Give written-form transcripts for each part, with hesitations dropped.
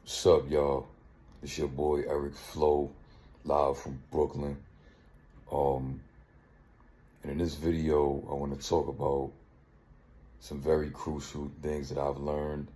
What's up, y'all? It's your boy Eric Flo, live from Brooklyn. And in this video, I want to talk about some very crucial things that I've learned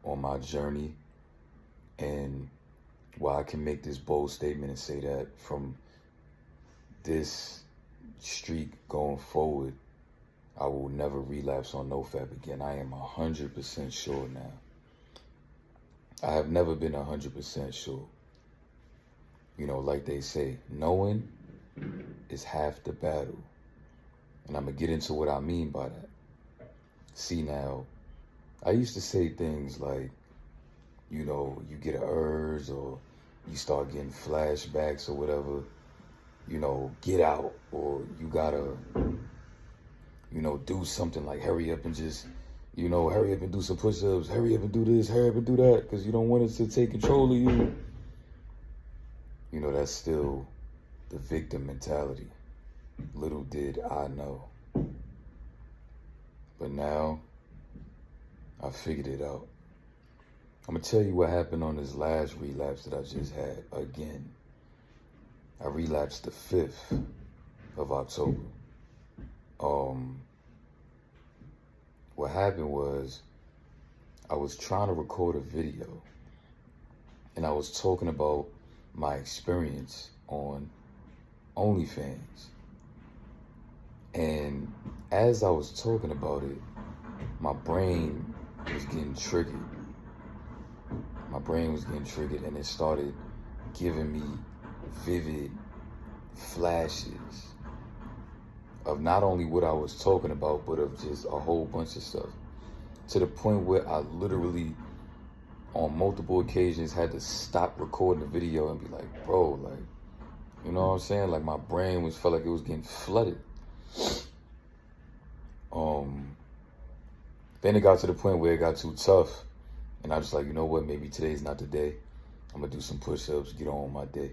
on my journey, and why I can make this bold statement and say that from this streak going forward, I will never relapse on Nofap again. I am 100% sure now. I have never been 100% sure. You know, like they say, knowing is half the battle. And I'm going to get into what I mean by that. See, now, I used to say things like, you know, you get an urge or you start getting flashbacks or whatever, you know, get out, or you got to, you know, do something like hurry up and just, you know, hurry up and do some push-ups, hurry up and do this, hurry up and do that, because you don't want it to take control of you. You know, that's still the victim mentality. Little did I know. But now, I figured it out. I'm going to tell you what happened on this last relapse that I just had again. I relapsed the 5th of October. What happened was, I was trying to record a video, and I was talking about my experience on OnlyFans. And as I was talking about it, my brain was getting triggered. And it started giving me vivid flashes of not only what I was talking about, but of just a whole bunch of stuff. To the point where I literally, on multiple occasions, had to stop recording the video and be like, bro, like, you know what I'm saying? Like, my brain felt like it was getting flooded. Then it got to the point where it got too tough. And I was like, you know what? Maybe today's not the day. I'm going to do some push-ups, get on with my day.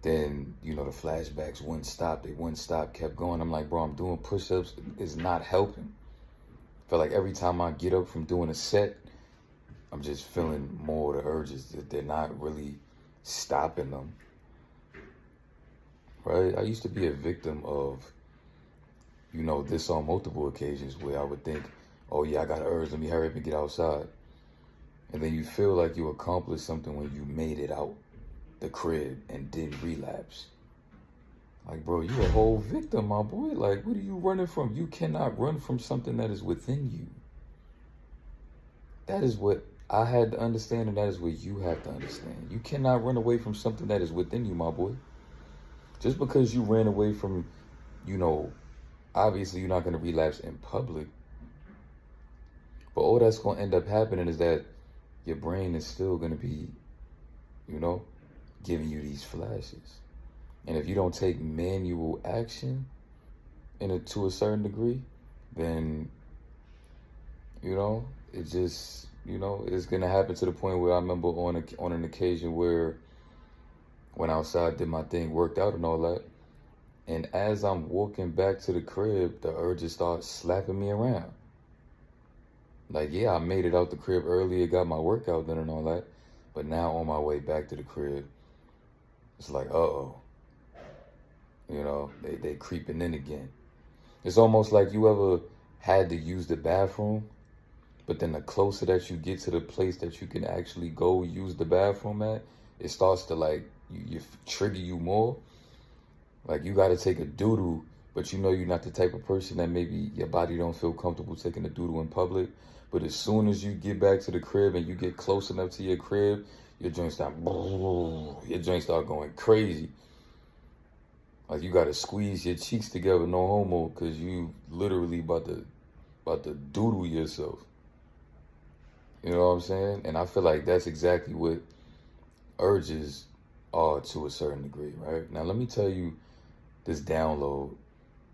Then, you know, the flashbacks wouldn't stop. They wouldn't stop, kept going. I'm like, bro, I'm doing push-ups. It's not helping. I feel like every time I get up from doing a set, I'm just feeling more of the urges. That they're not really stopping them. Right? I used to be a victim of, you know, this on multiple occasions where I would think, oh yeah, I got an urge, let me hurry up and get outside. And then you feel like you accomplished something when you made it out the crib and didn't relapse. Like, bro, you a whole victim, my boy. Like, what are you running from? You cannot run from something that is within you. That is what I had to understand, and that is what you have to understand. You cannot run away from something that is within you, my boy. Just because you ran away from, you know, obviously you're not going to relapse in public. But all that's going to end up happening is that your brain is still going to be, you know, giving you these flashes. And if you don't take manual action to a certain degree, then, you know, it just, you know, it's going to happen to the point where I remember on an occasion where went outside, did my thing, worked out and all that. And as I'm walking back to the crib, the urges start slapping me around. Like, yeah, I made it out the crib earlier, got my workout done and all that. But now on my way back to the crib, it's like, uh-oh. You know, they creeping in again. It's almost like you ever had to use the bathroom, but then the closer that you get to the place that you can actually go use the bathroom at, it starts to, like, you trigger you more. Like, you got to take a doo-doo, but you know you're not the type of person that maybe your body don't feel comfortable taking a doo-doo in public. But as soon as you get back to the crib and you get close enough to your crib, your joints start going crazy. Like, you got to squeeze your cheeks together, no homo, because you literally about to doo-doo yourself. You know what I'm saying? And I feel like that's exactly what urges are to a certain degree, right? Now, let me tell you this download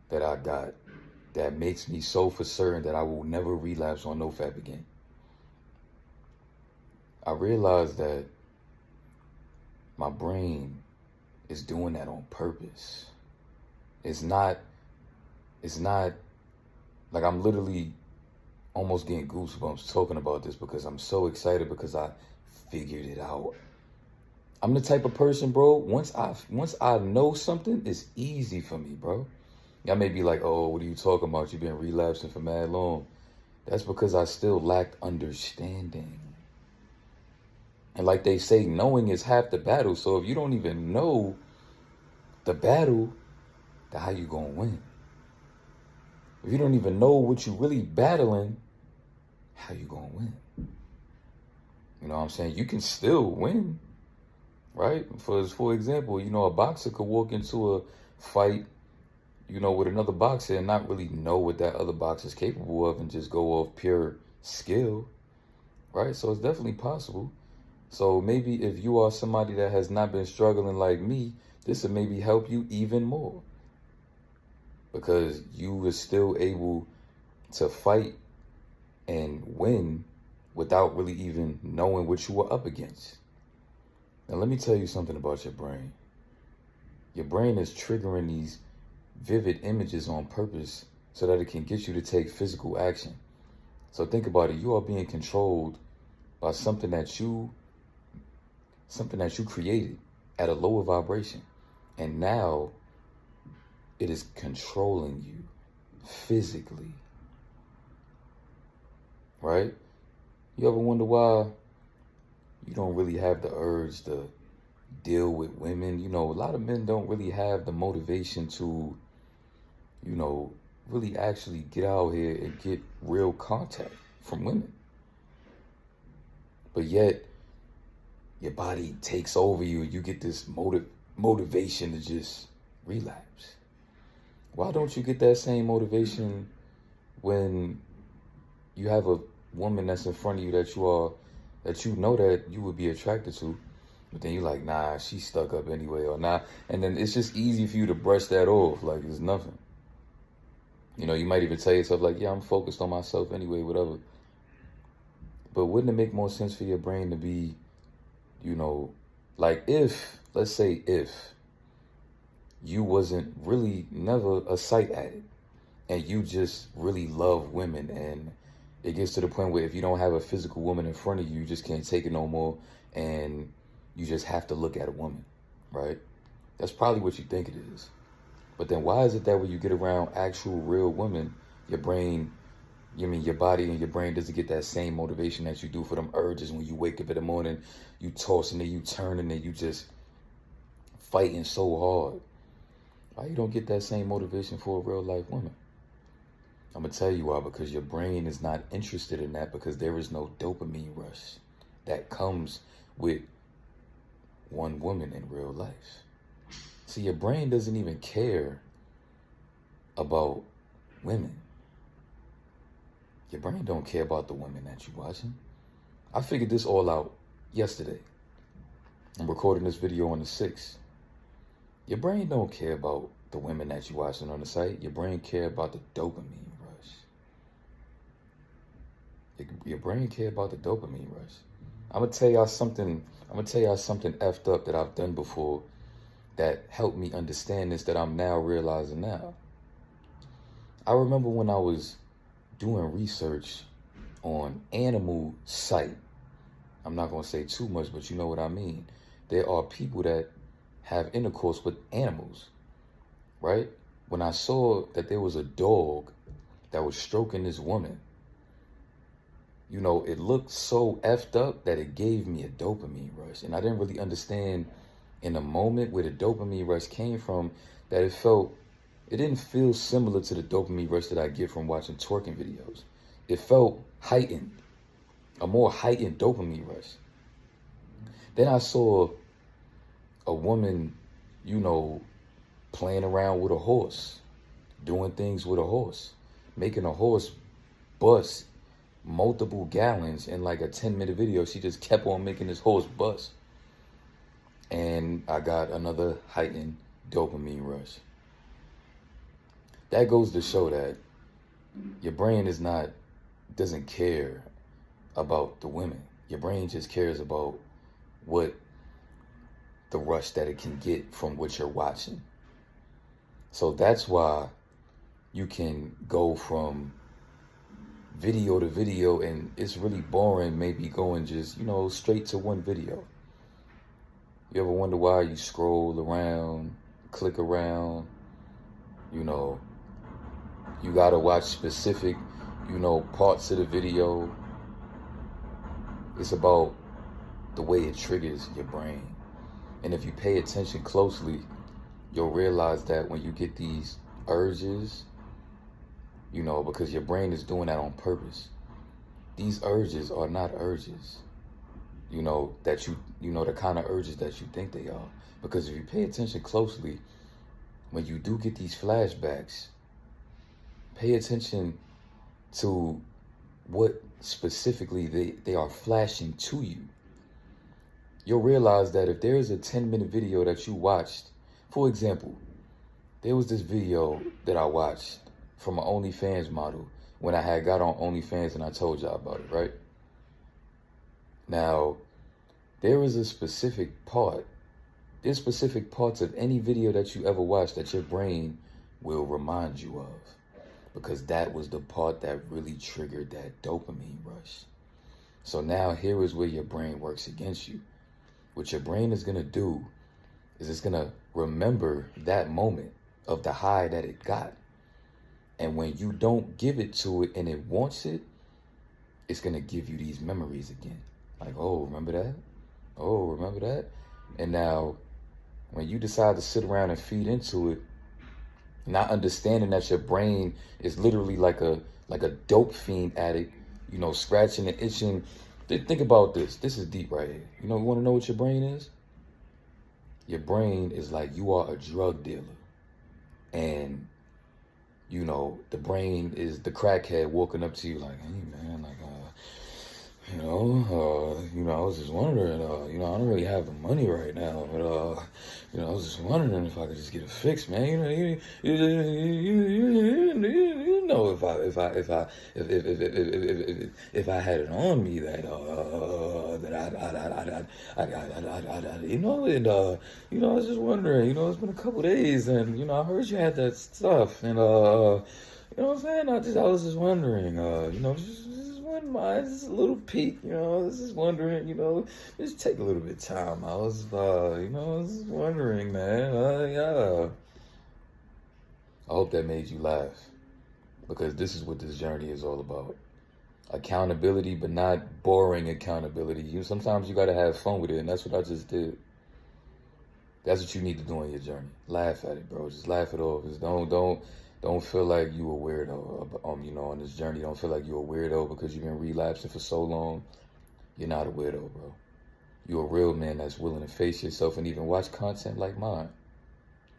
that I got that makes me so for certain that I will never relapse on Nofap again. I realized that my brain is doing that on purpose. It's not like I'm literally almost getting goosebumps talking about this because I'm so excited because I figured it out. I'm the type of person, bro, once I know something, it's easy for me, bro. Y'all may be like, oh, what are you talking about? You've been relapsing for mad long. That's because I still lacked understanding. And like they say, knowing is half the battle. So if you don't even know the battle, then how you gonna win? If you don't even know what you really battling, how you gonna win? You know what I'm saying? You can still win, right? For example, you know, a boxer could walk into a fight, you know, with another boxer and not really know what that other boxer is capable of and just go off pure skill, right? So it's definitely possible. So maybe if you are somebody that has not been struggling like me, this will maybe help you even more because you were still able to fight and win without really even knowing what you were up against. Now, let me tell you something about your brain. Your brain is triggering these vivid images on purpose so that it can get you to take physical action. So think about it. You are being controlled by something that you created at a lower vibration. And now it is controlling you physically. Right? You ever wonder why you don't really have the urge to deal with women? You know, a lot of men don't really have the motivation to, you know, really actually get out here and get real contact from women. But yet, your body takes over you and you get this motivation to just relapse. Why don't you get that same motivation when you have a woman that's in front of you that you know that you would be attracted to, but then you're like, nah, she's stuck up anyway, or nah, and then it's just easy for you to brush that off like it's nothing. You know, you might even tell yourself like, yeah, I'm focused on myself anyway, whatever. But wouldn't it make more sense for your brain to be, you know, like let's say if you wasn't really never a sight addict and you just really love women and it gets to the point where if you don't have a physical woman in front of you, you just can't take it no more and you just have to look at a woman, right? That's probably what you think it is. But then why is it that when you get around actual real women, your brain, your body and your brain doesn't get that same motivation that you do for them urges when you wake up in the morning, you tossing and you turning and you just fighting so hard. Why you don't get that same motivation for a real life woman? I'm going to tell you why, because your brain is not interested in that because there is no dopamine rush that comes with one woman in real life. See, your brain doesn't even care about women. Your brain don't care about the women that you're watching. I figured this all out yesterday. I'm recording this video on the 6th. Your brain don't care about the women that you're watching on the site. Your brain care about the dopamine rush. Your brain care about the dopamine rush. I'm gonna tell y'all something effed up that I've done before that helped me understand this that I'm now realizing now. I remember when I was doing research on animal sight. I'm not gonna say too much, but you know what I mean. There are people that have intercourse with animals, right? When I saw that there was a dog that was stroking this woman, you know, it looked so effed up that it gave me a dopamine rush. And I didn't really understand in the moment where the dopamine rush came from, that it didn't feel similar to the dopamine rush that I get from watching twerking videos. It felt heightened, a more heightened dopamine rush. Then I saw a woman, you know, playing around with a horse, doing things with a horse, making a horse bust multiple gallons in like a 10-minute video. She just kept on making this horse bust. And I got another heightened dopamine rush. That goes to show that your brain doesn't care about the women. Your brain just cares about what the rush that it can get from what you're watching. So that's why you can go from video to video, and it's really boring, maybe going just, you know, straight to one video. You ever wonder why you scroll around, click around, you know, you gotta watch specific, you know, parts of the video. It's about the way it triggers your brain. And if you pay attention closely, you'll realize that when you get these urges, you know, because your brain is doing that on purpose. These urges are not urges, you know, that you know, the kind of urges that you think they are. Because if you pay attention closely, when you do get these flashbacks, pay attention to what specifically they are flashing to you. You'll realize that if there is a 10-minute video that you watched, for example, there was this video that I watched from an OnlyFans model when I had got on OnlyFans, and I told y'all about it, right? Now, there is a specific part, there's specific parts of any video that you ever watch that your brain will remind you of, because that was the part that really triggered that dopamine rush. So now here is where your brain works against you. What your brain is going to do is it's going to remember that moment of the high that it got. And when you don't give it to it and it wants it, it's going to give you these memories again. Like, oh, remember that? Oh, remember that? And now when you decide to sit around and feed into it, not understanding that your brain is literally like a dope fiend addict, you know, scratching and itching. Think about this. This is deep right here. You know, you want to know what your brain is? Your brain is like you are a drug dealer. And, you know, the brain is the crackhead walking up to you like, hey, man, like, I was just wondering, I don't really have the money right now, but, I was just wondering if I could just get it fixed, man. You know, if I had it on me that I was just wondering, it's been a couple days, and, I heard you had that stuff, and, you know what I'm saying? I was just wondering, just one mind, just a little peek, just wondering, just take a little bit of time. I was just wondering, man, yeah. I hope that made you laugh, because this is what this journey is all about. Accountability, but not boring accountability. Sometimes you got to have fun with it, and that's what I just did. That's what you need to do on your journey. Laugh at it, bro. Just laugh it off. Just don't feel like you a weirdo, on this journey. Don't feel like you're a weirdo because you've been relapsing for so long. You're not a weirdo, bro. You're a real man that's willing to face yourself and even watch content like mine.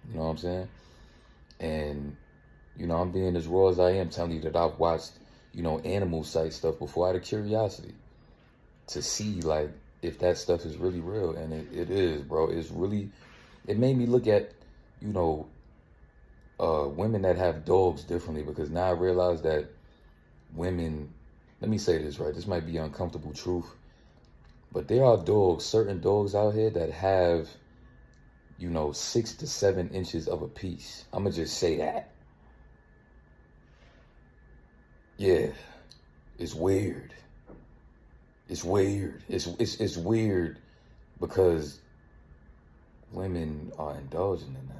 You know what I'm saying? And, I'm being as raw as I am, telling you that I've watched, animal site stuff before out of curiosity to see, like, if that stuff is really real. And it is, bro. It made me look at, women that have dogs differently, because now I realize that women, let me say this, right? This might be uncomfortable truth, but there are certain dogs out here that have, 6 to 7 inches of a piece. I'm going to just say that. Yeah, it's weird. It's weird. It's weird because women are indulging in that.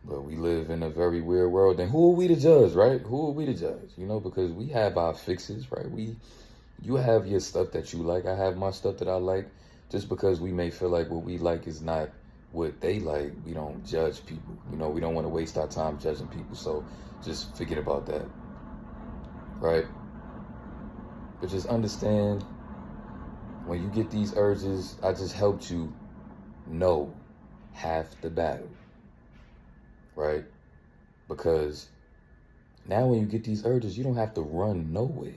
But we live in a very weird world, and who are we to judge, right? Who are we to judge? Because we have our fixes, right? You have your stuff that you like. I have my stuff that I like. Just because we may feel like what we like is not what they like, we don't judge people. We don't want to waste our time judging people. So just forget about that, right? But just understand, when you get these urges, I just helped you know half the battle, right? Because now when you get these urges, you don't have to run nowhere.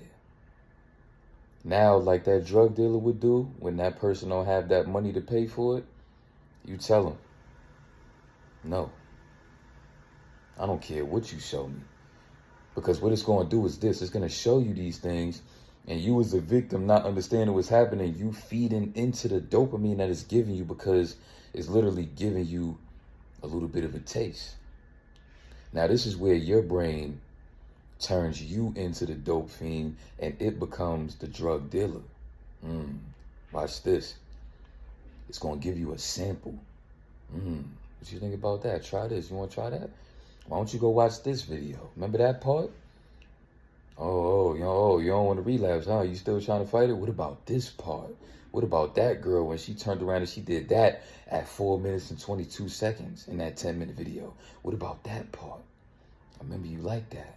Now, like that drug dealer would do, when that person don't have that money to pay for it, you tell them, no, I don't care what you show me. Because what it's going to do is this, it's going to show you these things, and you as a victim not understanding what's happening, you feeding into the dopamine that it's giving you, because it's literally giving you a little bit of a taste. Now, this is where your brain turns you into the dope fiend and it becomes the drug dealer. Watch this. It's going to give you a sample. What you think about that? Try this. You want to try that? Why don't you go watch this video? Remember that part? Oh, you don't want to relapse, huh? You still trying to fight it? What about this part? What about that girl when she turned around and she did that at 4 minutes and 22 seconds in that 10-minute video? What about that part? I remember you like that.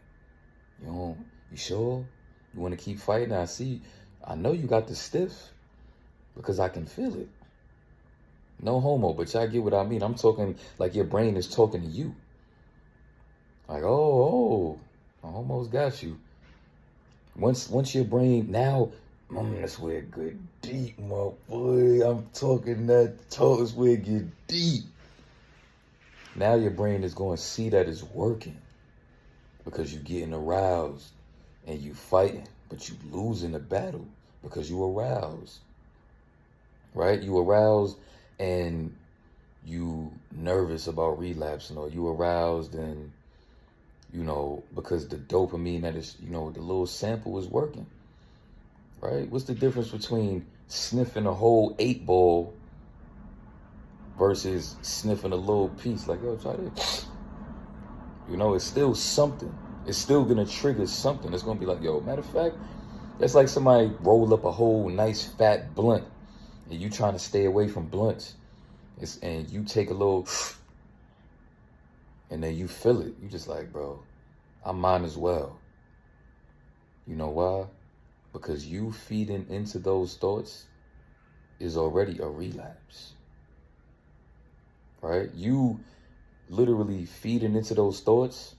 You sure? You want to keep fighting? I know you got the stiff because I can feel it. No homo, but y'all get what I mean. I'm talking like your brain is talking to you. Like, I almost got you. Once your brain, now, that's where it get deep, my boy. I'm talking that talk is where it get deep. Now your brain is going to see that it's working because you're getting aroused and you fighting, but you losing the battle because you aroused, right? You aroused and you nervous about relapsing, or you aroused and, because the dopamine that is, the little sample is working, right? What's the difference between sniffing a whole 8 ball versus sniffing a little piece? Like, yo, try this. It's still something. It's still going to trigger something. It's going to be like, yo, matter of fact, that's like somebody roll up a whole nice fat blunt and you trying to stay away from blunts. And you take a little, and then you feel it. You just like, bro, I might as well. You know why? Because you feeding into those thoughts is already a relapse. Right? You literally feeding into those thoughts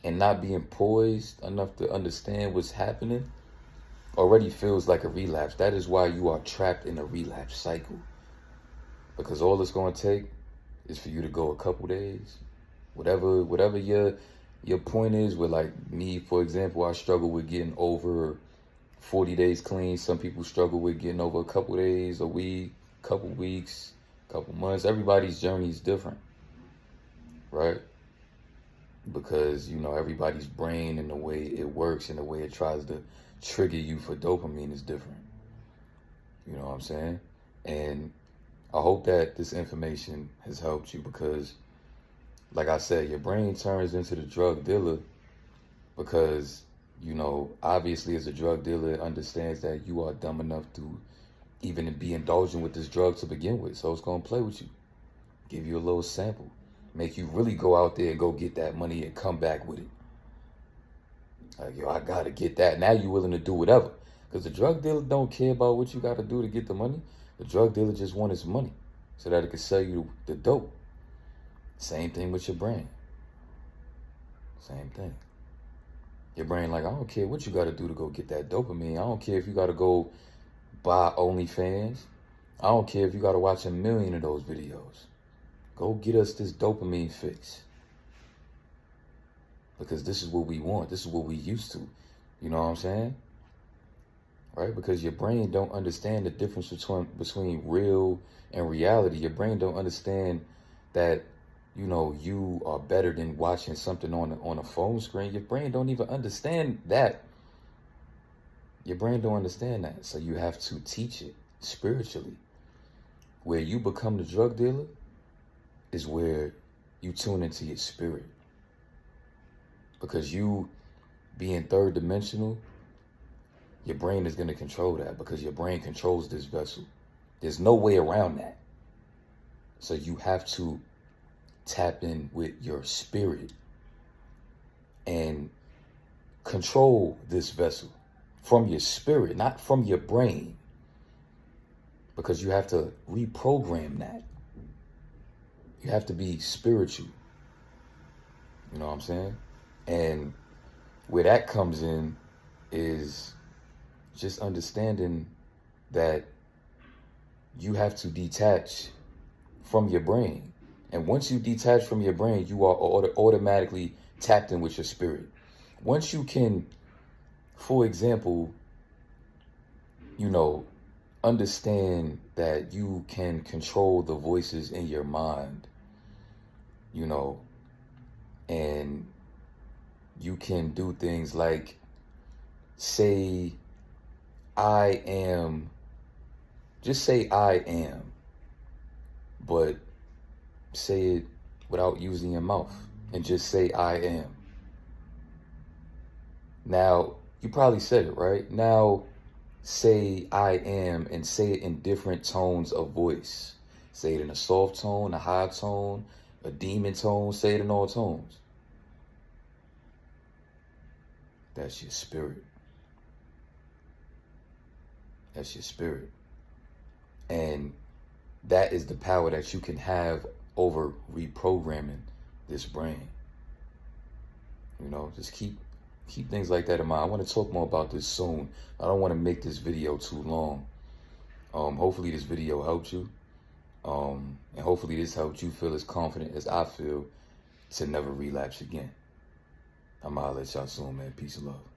and not being poised enough to understand what's happening already feels like a relapse. That is why you are trapped in a relapse cycle. Because all it's going to take is for you to go a couple days. Whatever your point is, with like me, for example, I struggle with getting over 40 days clean. Some people struggle with getting over a couple days, a week, couple weeks, couple months. Everybody's journey is different, right? Because, everybody's brain and the way it works and the way it tries to trigger you for dopamine is different. You know what I'm saying? And I hope that this information has helped you because, like I said, your brain turns into the drug dealer because, obviously as a drug dealer, it understands that you are dumb enough to even be indulging with this drug to begin with. So it's going to play with you, give you a little sample, make you really go out there and go get that money and come back with it. Like, yo, I got to get that. Now you're willing to do whatever because the drug dealer don't care about what you got to do to get the money. The drug dealer just wants his money so that it can sell you the dope. Same thing with your brain. Same thing. Your brain like, I don't care what you got to do to go get that dopamine. I don't care if you got to go buy OnlyFans. I don't care if you got to watch 1 million of those videos. Go get us this dopamine fix. Because this is what we want. This is what we used to. You know what I'm saying? Right? Because your brain don't understand the difference between real and reality. Your brain don't understand that, you are better than watching something on a phone screen. Your brain don't even understand that. Your brain don't understand that. So you have to teach it spiritually. Where you become the drug dealer is where you tune into your spirit. Because you being third dimensional, your brain is going to control that because your brain controls this vessel. There's no way around that. So you have to tap in with your spirit and control this vessel from your spirit, not from your brain. Because you have to reprogram that. You have to be spiritual. You know what I'm saying? And where that comes in is just understanding that you have to detach from your brain. And once you detach from your brain, you are automatically tapped in with your spirit. Once you can, for example, understand that you can control the voices in your mind, And you can do things like say, I am, just say I am, but say it without using your mouth and just say I am. Now, you probably said it, right? Now, say I am and say it in different tones of voice. Say it in a soft tone, a high tone, a demon tone. Say it in all tones. That's your spirit. That's your spirit. And that is the power that you can have over reprogramming this brain. You know, just keep things like that in mind. I want to talk more about this soon. I don't want to make this video too long. Hopefully this video helped you. And hopefully this helped you feel as confident as I feel to never relapse again. I'm gonna let y'all soon, man. Peace and love.